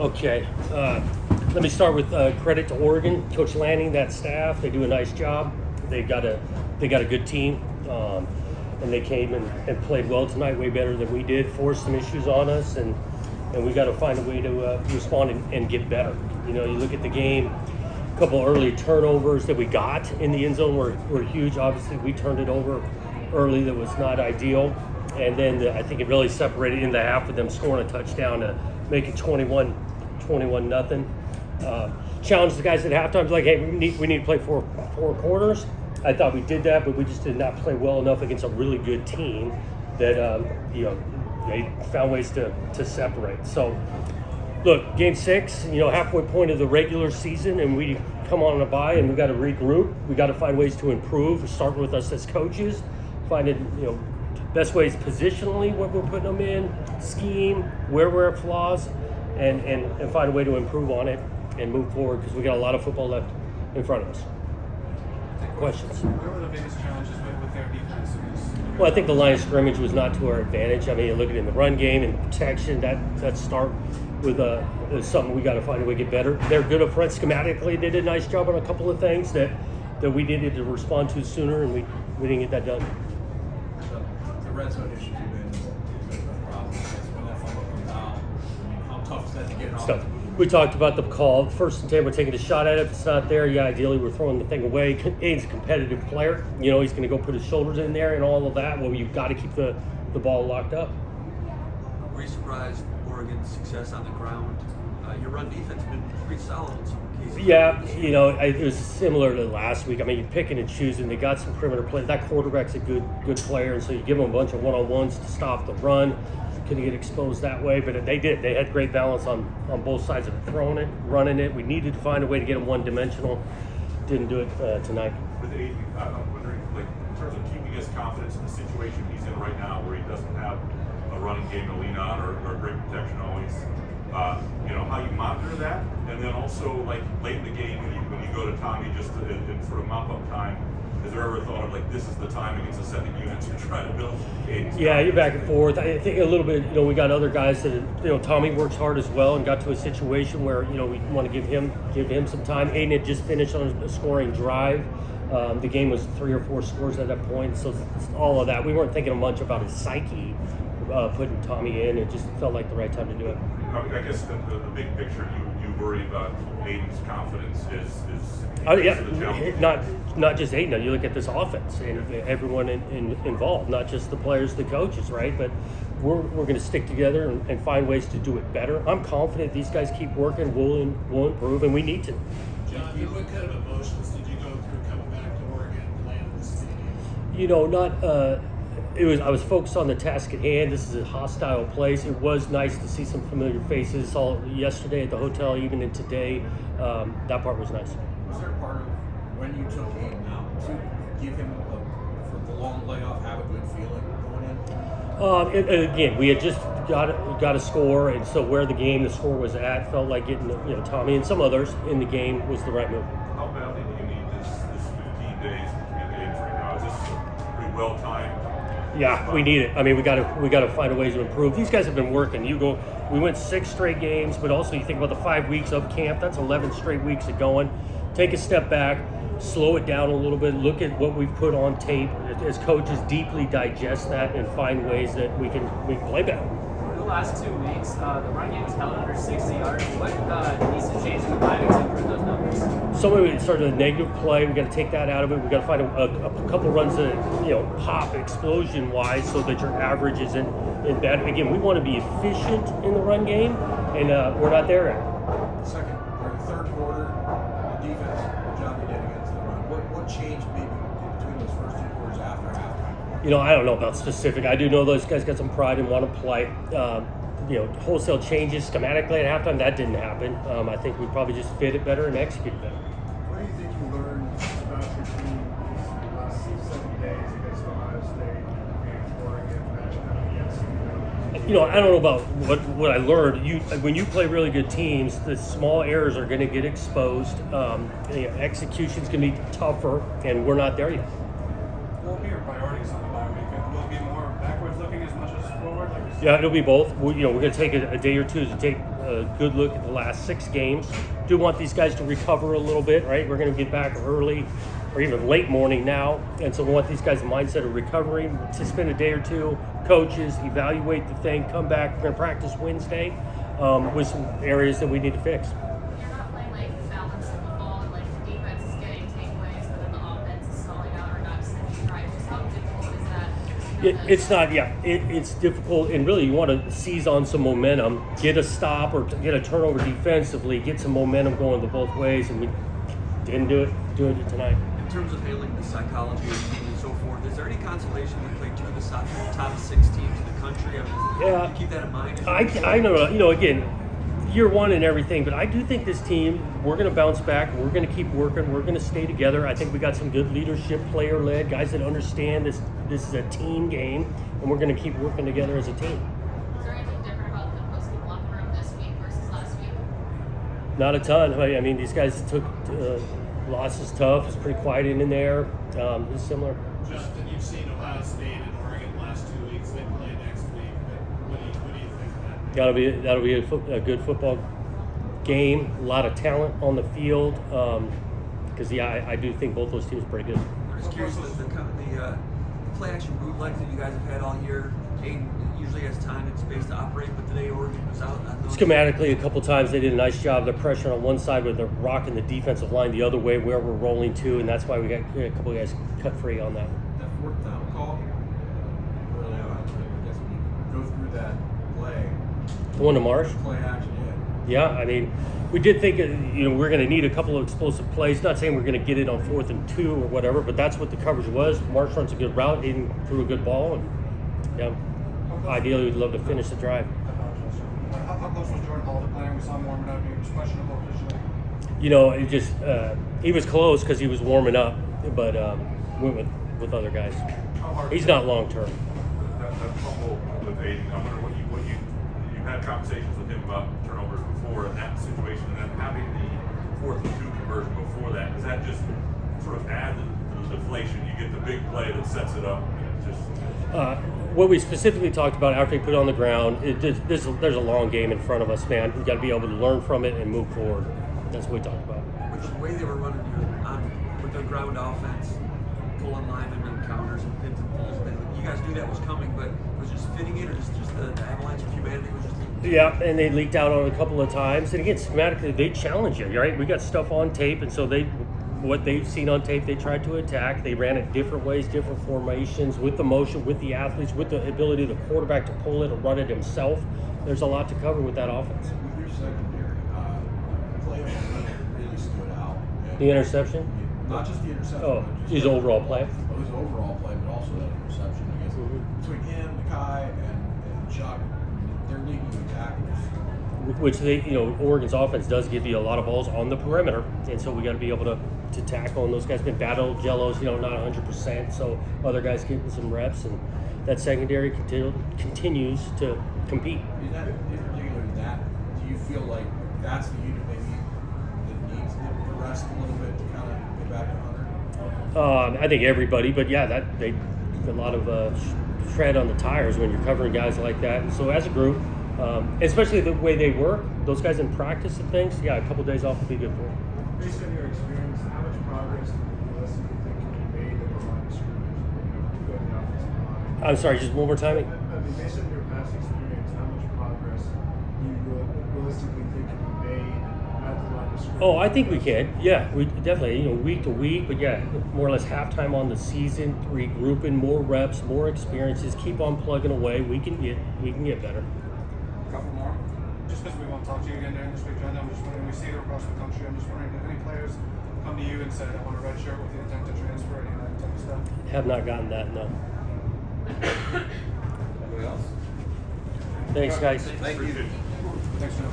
Okay. Let me start with credit to Oregon, Coach Lanning, that staff. They do a nice job. They got a good team, and they came and played well tonight, way better than we did. Forced some issues on us, and we got to find a way to respond and get better. You know, you look at the game. A couple early turnovers that we got in the end zone were huge. Obviously, we turned it over early. That was not ideal. And then I think it really separated in the half with them scoring a touchdown to make it 21 nothing. Challenged the guys at halftime, like, hey, we need to play four quarters. I thought we did that, but we just did not play well enough against a really good team that they found ways to separate. So, look, game 6, halfway point of the regular season, and we come on a bye, and we got to regroup. We got to find ways to improve, starting with us as coaches, finding best ways positionally what we're putting them in, scheme, where we're at flaws, and find a way to improve on it and move forward, because we got a lot of football left in front of us. Questions? Where were the biggest challenges with their defense? Well, I think the line of scrimmage was not to our advantage. I mean, you look at it in the run game and protection, that start with something we got to find a way to get better. They're good up front schematically. They did a nice job on a couple of things that we needed to respond to sooner, and we didn't get that done. The red zone issues have been a problem. When that fumble comes out, how tough is that to get it off? So we talked about the call. First and 10, we're taking a shot at it. If it's not there, ideally we're throwing the thing away. Aiden's a competitive player. He's going to go put his shoulders in there and all of that. Well, you've got to keep the ball locked up. Were you surprised Oregon's success on the ground? Your run defense has been pretty solid in some cases. Yeah, it was similar to last week. I mean, you're picking and choosing. They got some perimeter play. That quarterback's a good player, and so you give them a bunch of one-on-ones to stop the run. Couldn't get exposed that way, but they did. They had great balance on both sides of it, throwing it, running it. We needed to find a way to get them one-dimensional. Didn't do it tonight. With Aiden, I'm wondering, in terms of keeping his confidence in the situation he's in right now, where he doesn't have a running game to lean on or great protection always, how you monitor that, and then also late in the game when you go to Tommy just in sort of mop-up time. Has there ever thought of this is the time against the second unit to try to build cadence? Yeah, you're back and forth. I think a little bit. We got other guys that Tommy works hard as well, and got to a situation where we want to give him some time. Aiden had just finished on a scoring drive. The game was 3 or 4 scores at that point, so all of that. We weren't thinking much about his psyche putting Tommy in. It just felt like the right time to do it. I guess the big picture, you worry about Aiden's confidence is the challenge. Not just Aiden. You look at this offense and everyone involved, not just the players, the coaches, right? But we're going to stick together and find ways to do it better. I'm confident these guys keep working, we'll improve, and we need to. John, what kind of emotions did you go through coming back to Oregon and playing in the stadium? I was focused on the task at hand. This is a hostile place. It was nice to see some familiar faces. Saw it yesterday at the hotel, even in today. That part was nice. Was there a part of when you took Aiden out to give him for the long layoff, have a good feeling going in? And again, we had just got a score, and so where the score was at, felt like getting Tommy and some others in the game was the right move. How badly do you need this 15 days between games right now? Is this pretty well timed? Yeah, we need it. I mean, we got to find a way to improve. These guys have been working. We went 6 straight games, but also you think about the 5 weeks of camp. That's 11 straight weeks of going. Take a step back, slow it down a little bit. Look at what we've put on tape as coaches. Deeply digest that and find ways that we can play better. The last 2 weeks, the run game was held under 60 yards. What needs to change in the bye to improve those numbers? Some of it started a negative play. We got to take that out of it. We got to find a couple runs that pop explosion wise, so that your average isn't in bad. Again, we want to be efficient in the run game, and we're not there yet. Second or third quarter, the defense, the job they did against the run. What changed maybe between those first 2 quarters after halftime? I don't know about specific. I do know those guys got some pride and want to play. Wholesale changes schematically at halftime, that didn't happen. I think we probably just fit it better and executed better. What do you think you learned about your team these last 7 days against Ohio State and Oregon matching up against I don't know about what I learned. When you play really good teams, the small errors are going to get exposed. Execution's going to be tougher, and we're not there yet. What will be your priorities on the bye week? Will it be more backwards looking as much as forward? Yeah, it'll be both. We're going to take a day or two to take a good look at the last 6 games. Do want these guys to recover a little bit, right? We're going to get back early or even late morning now, and so we want these guys' mindset of recovery to spend a day or two, coaches, evaluate the thing, come back. We're going to practice Wednesday with some areas that we need to fix. You're not playing like balanced football and like the defense is getting takeaways, but then the offense is stalling out or not extending drives. Just how difficult is that? It's not, it's difficult, and really you want to seize on some momentum, get a stop or get a turnover defensively, get some momentum going the both ways, and we didn't do it tonight. In terms of handling the psychology of the team and so forth, is there any consolation we played 2 of the top 6 teams in the country? I mean, Yeah. you keep that in mind. I know, again, year one and everything, but I do think this team, we're going to bounce back. We're going to keep working. We're going to stay together. I think we got some good leadership, player-led, guys that understand this is a team game, and we're going to keep working together as a team. Is there anything different about the post-game locker room this week versus last week? Not a ton. I mean, these guys took losses tough. It's pretty quiet in there. It's similar. Justin, you've seen Ohio State and Oregon the last 2 weeks. They play next week. But what do you think of that? That'll be a good football game. A lot of talent on the field. Because I do think both those teams are pretty good. I'm just curious, the play action bootlegs that you guys have had all year, Aiden usually has time and space to operate, but today Oregon was out. Schematically, a couple times they did a nice job. The pressure on one side with the rocking the defensive line the other way where we're rolling to, and that's why we got a couple of guys cut free on that. That 4th down call, really, I guess when you go through that play, The one to Marsh. play action, Yeah, I mean, we did think we're going to need a couple of explosive plays. Not saying we're going to get it on 4th and 2 or whatever, but that's what the coverage was. Marsh runs a good route, Aiden threw a good ball, and ideally we'd love to finish the drive. How close was Jordan Hall to playing? We saw him warming up. He was questionable officially. It just he was close because he was warming up, but went with other guys. How hard He's not long term. That fumble with Aiden, I wonder what you had conversations with him about turnovers before in that situation, and then having the 4th and 2 conversion before that. Does that just sort of add to the deflation? You get the big play that sets it up, and it's just. What we specifically talked about after he put it on the ground, there's a long game in front of us, man. We've got to be able to learn from it and move forward. That's what we talked about. With the way they were running with their ground offense, pulling linemen and counters and pins and pulls, you guys knew that was coming, but was it just fitting it, or just the avalanche of humanity was just. Yeah, and they leaked out on it a couple of times. And again, schematically, they challenge you, right? We got stuff on tape, and so what they've seen on tape, they tried to attack. They ran it different ways, different formations, with the motion, with the athletes, with the ability of the quarterback to pull it or run it himself. There's a lot to cover with that offense. With your secondary, the play really stood out. And The interception? not just the interception. Oh, but just his overall play. His overall play, but also that interception. I guess between him, Nakai, and Chuck, they're leading you tackles. Which Oregon's offense does give you a lot of balls on the perimeter, and so we got to be able to tackle. And those guys been battle jellos, not 100%. So other guys getting some reps, and that secondary continues to compete. In particular, do you feel like that's the unit maybe that needs the rest a little bit to kind of get back to 100? I think everybody, but yeah, a lot of tread on the tires when you're covering guys like that. And so as a group, especially the way they work, those guys in practice and things, a couple days off would be good for them. Based on your experience, how much progress do you realistically think can be made at the line of scrimmage? You go to the offensive line. I'm sorry, just one more time. I mean, based on your past experience, how much progress do you realistically think can be made at the line of scrimmage? Oh, I think we can. Yeah, we definitely, week to week, but yeah, more or less halftime on the season, regrouping, more reps, more experiences, keep on plugging away. We can get better. Couple more. Just because we won't talk to you again during this week, John, I'm just wondering, we see it across the country. I'm just wondering if any players come to you and say, I want a red shirt with the intent to transfer, any of that type of stuff. Have not gotten that, no. Anybody else? Thanks, guys. Thank you. Thanks, John.